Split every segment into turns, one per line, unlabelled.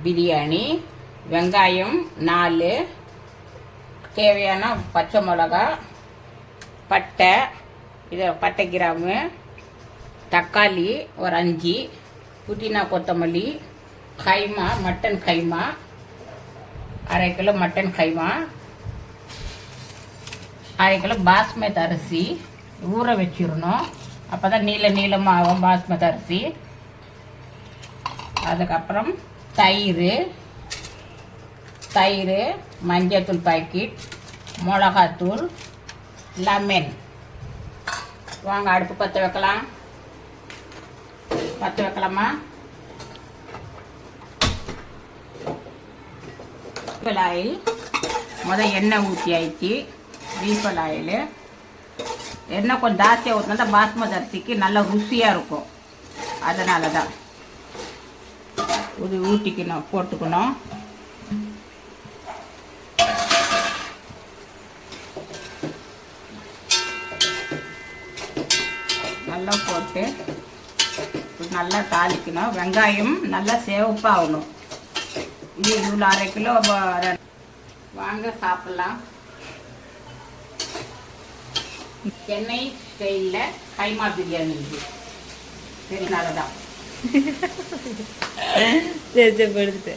பிரியாணி. வெங்காயம் 4, தேவையான பச்சை மிளகா, பட்டை, இதை பட்டை கிராமு, தக்காளி ஒரு 5, புதினா கொத்தமல்லி, கைமா மட்டன் கைமா 1/2 கிலோ மட்டன் கைமா, 1/2 கிலோ பாஸ்மதி அரிசி ஊற வச்சிடணும். அப்போ தான் நீளமாகும் பாஸ்மதி அரிசி. அதுக்கப்புறம் தயிர், மஞ்சத்தூள் பாக்கெட், மிளகாத்தூள், லெமன். வாங்க அடுப்பு பற்ற வைக்கலாமா? ஆயில் எண்ணெய் ஊற்றி ஆயிடுச்சு. ரீஃபல் ஆயில் எண்ணெய் கொஞ்சம் ஜாஸ்தியாக ஊற்றினா தான் பாஸ்மதி அரிசிக்கு நல்லா ருசியாக இருக்கும். அதனால தான் இது போட்டுக்கணும். நல்லா போட்டு நல்லா தாளிக்கணும். வெங்காயம் நல்லா சிவப்பாகணும். இது இவ்வளோ 1/2 கிலோ. வாங்க சாப்பிட்லாம். சென்னை ஸ்டைலில் கைமா பிரியாணி இது. சரினாலதான்
படுத்துட்டு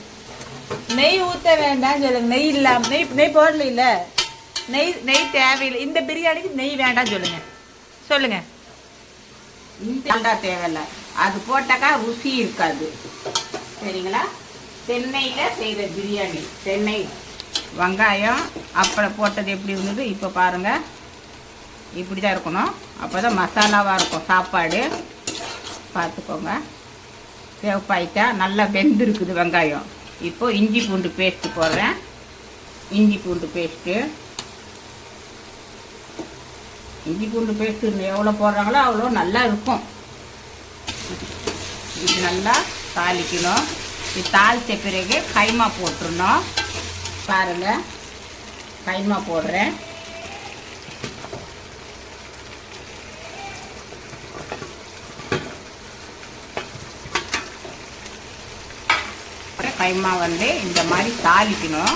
நெய் ஊற்ற வேண்டாம் சொல்லுங்க. நெய் இல்லாம நெய் போடல இல்ல, நெய் தேவையில்லை. இந்த பிரியாணிக்கு நெய் வேண்டாம் சொல்லுங்க.
இந்த தேவையில்லை, அது போட்டாக்கா ருசி இருக்காது. சரிங்களா? சென்னையில் செய்கிற பிரியாணி. சென்னை வெங்காயம் அப்புறம் போட்டது எப்படி இருந்தது இப்போ பாருங்கள். இப்படி தான் இருக்கணும். அப்போ தான் மசாலாவாக இருக்கும் சாப்பாடு. பார்த்துக்கோங்க. சேவப்பாயிட்டா நல்லா வெந்திருக்குது வெங்காயம். இப்போது இஞ்சி பூண்டு பேஸ்ட்டு போடுறேன். இஞ்சி பூண்டு பேஸ்ட்டு எவ்வளோ போடுறாங்களோ அவ்வளோ நல்லா இருக்கும். இது நல்லா தாளிக்கணும். இது தாளித்த பிறகு கைமா போட்டுருணும். பாருங்கள், கைமா போடுறேன். கைமா இந்த மாதிரி தாளிக்கணும்.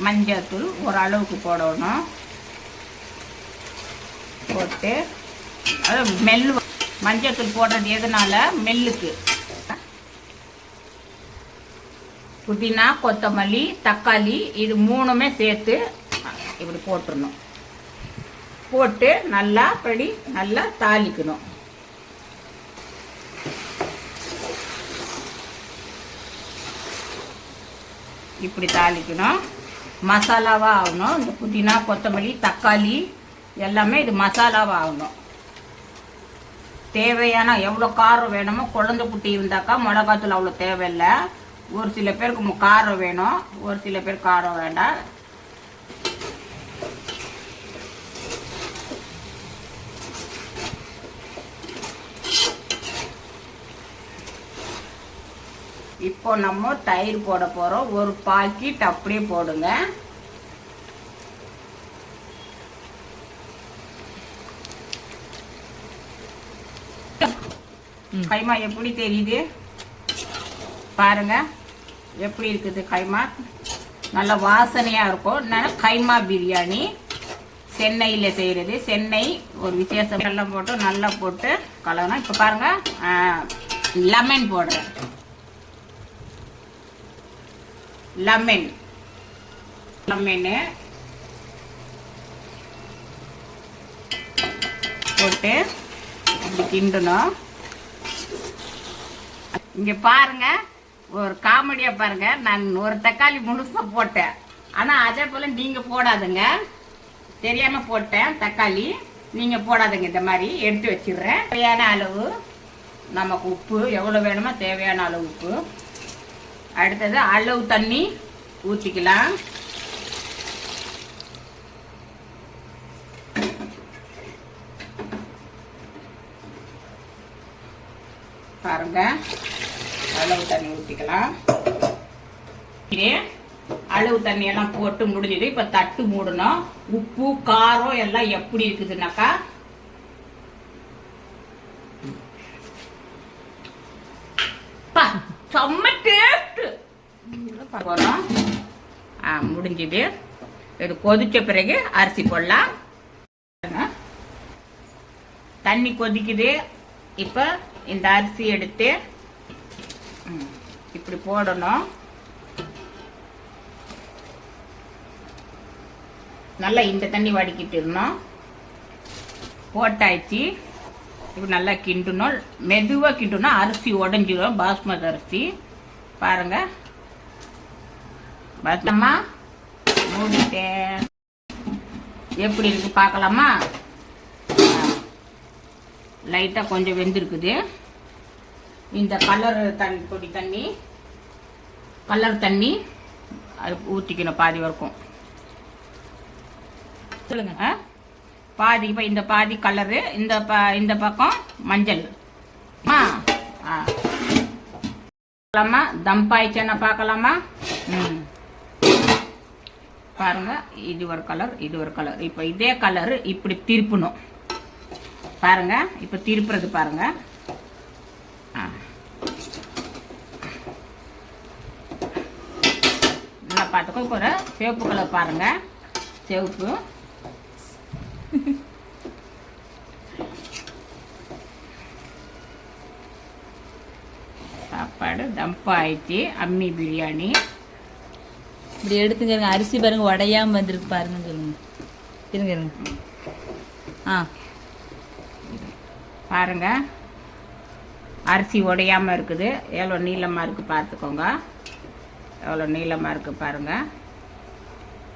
மஞ்சத்தூள் ஓரளவுக்கு போடணும். போட்டு அது மஞ்சத்தூள் போடுறது எதனால? மெல்லுக்கு. புதினா கொத்தமல்லி தக்காளி இது 3மே சேர்த்து இப்படி போட்டுடணும். போட்டு நல்லா தாளிக்கணும். இப்படி தாளிக்கணும். மசாலாவாக ஆகணும். இந்த புதினா கொத்தமல்லி தக்காளி எல்லாமே இது மசாலாவாக ஆகணும். தேவையான எவ்வளோ காரம் வேணுமோ, குழந்தை குட்டி இருந்தாக்கா மிளகாத்தூள் அவ்வளோ தேவையில்லை. ஒரு சில பேருக்கு காரம் வேணும், ஒரு சில பேர் காரம் வேண்டாம். இப்போ நம்ம தயிர் போட போகிறோம். ஒரு பாக்கெட் அப்படியே போடுங்க. கைமா எப்படி தெரியுது பாருங்க, எப்படி இருக்குது கைமா. நல்ல வாசனையாக இருக்கும். கைமா பிரியாணி சென்னையில் செய்கிறது. சென்னை ஒரு விசேஷம். எல்லாம் போட்டு நல்லா போட்டு கலக்கணும். இப்போ பாருங்கள், லெமன் போடுறேன். லெமனு போட்டு இப்படி கிண்டணும். இங்கே பாருங்க, ஒரு காமெடியாக பாருங்க. நான் ஒரு தக்காளி முழுசாக போட்டேன். ஆனால் அதே போல் நீங்கள் போடாதுங்க. தெரியாமல் போட்டேன் தக்காளி. நீங்கள் போடாதுங்க. இந்த மாதிரி எடுத்து வச்சிடுறேன். தேவையான அளவு நமக்கு உப்பு எவ்வளோ வேணுமோ தேவையான அளவு உப்பு. அடுத்தது அளவு தண்ணி ஊற்றிக்கலாம். பாருங்க, அளவு தண்ணி ஊற்றிக்கலாம். அளவு தண்ணி எல்லாம் போட்டு முடிஞ்சது. இப்போ தட்டு மூடணும். உப்பு காரம் எல்லாம் எப்படி இருக்குதுன்னாக்கா, செம்ம போகிறோம். முடிஞ்சுது. இது கொதிச்ச பிறகு அரிசி போடலாம். தண்ணி கொதிக்குது. இப்போ இந்த அரிசி எடுத்து இப்படி போடணும். நல்லா இந்த தண்ணி வடிக்கிட்டுருணும். போட்டாச்சு. இப்படி நல்லா கிண்டணும். மெதுவாக கிண்டணும். அரிசி உடஞ்சிடும். பாஸ்மதி அரிசி பாருங்க. பத்தம்மா மூடிட்டேன். எப்படி இருக்கு பார்க்கலாமா? லைட்டாக கொஞ்சம் வெந்திருக்குது. இந்த கலர் தண்ணி கலர் தண்ணி அது ஊற்றிக்கணும். பாதி வரைக்கும் சொல்லுங்க. பாதி இப்போ இந்த பாதி கலரு, இந்த பக்கம் மஞ்சள். பார்க்கலாமா? தம் ஆயிடுச்சுன்னா பார்க்கலாமா? பாருங்க. இது ஒரு கலர், இது ஒரு கலர். இப்போ இதே கலரு இப்படி திருப்பணும். பாருங்க. இப்போ திருப்புறது பாருங்க. நல்லா பார்த்துக்கோ. இப்போ ஒரு சிவப்பு கலர் பாருங்க. சிவப்பு சாப்பாடு தம்பா ஆயிடுச்சு. அம்மி பிரியாணி
இப்படி எடுத்துங்க. அரிசி பாருங்க உடையாம வந்திருக்கு பாருங்க. சொல்லுங்க. இருங்க இருங்க.
பாருங்க. அரிசி உடையாம இருக்குது. எவ்வளோ நீளமாக இருக்கு பார்த்துக்கோங்க. எவ்வளோ நீளமாக இருக்கு பாருங்க.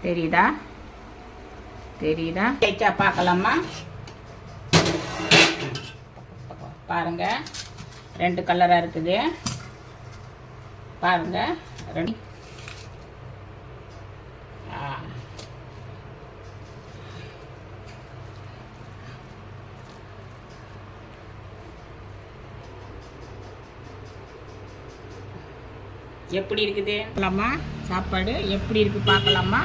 தெரியுதா? தெரியுதா? தேய்ச்சா பார்க்கலாமா? பாருங்க. 2 கலராக இருக்குது பாருங்க. 2 எப்படி இருக்குது பார்க்கலாமா? சாப்பாடு எப்படி இருக்கு பார்க்கலாமா?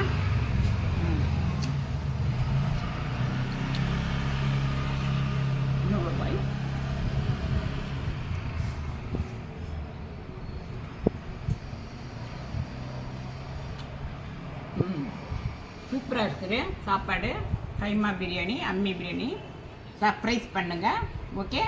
சூப்பராக இருக்குது சாப்பாடு. கைமா பிரியாணி, அம்மி பிரியாணி. சர்ப்ரைஸ் பண்ணுங்க. ஓகே.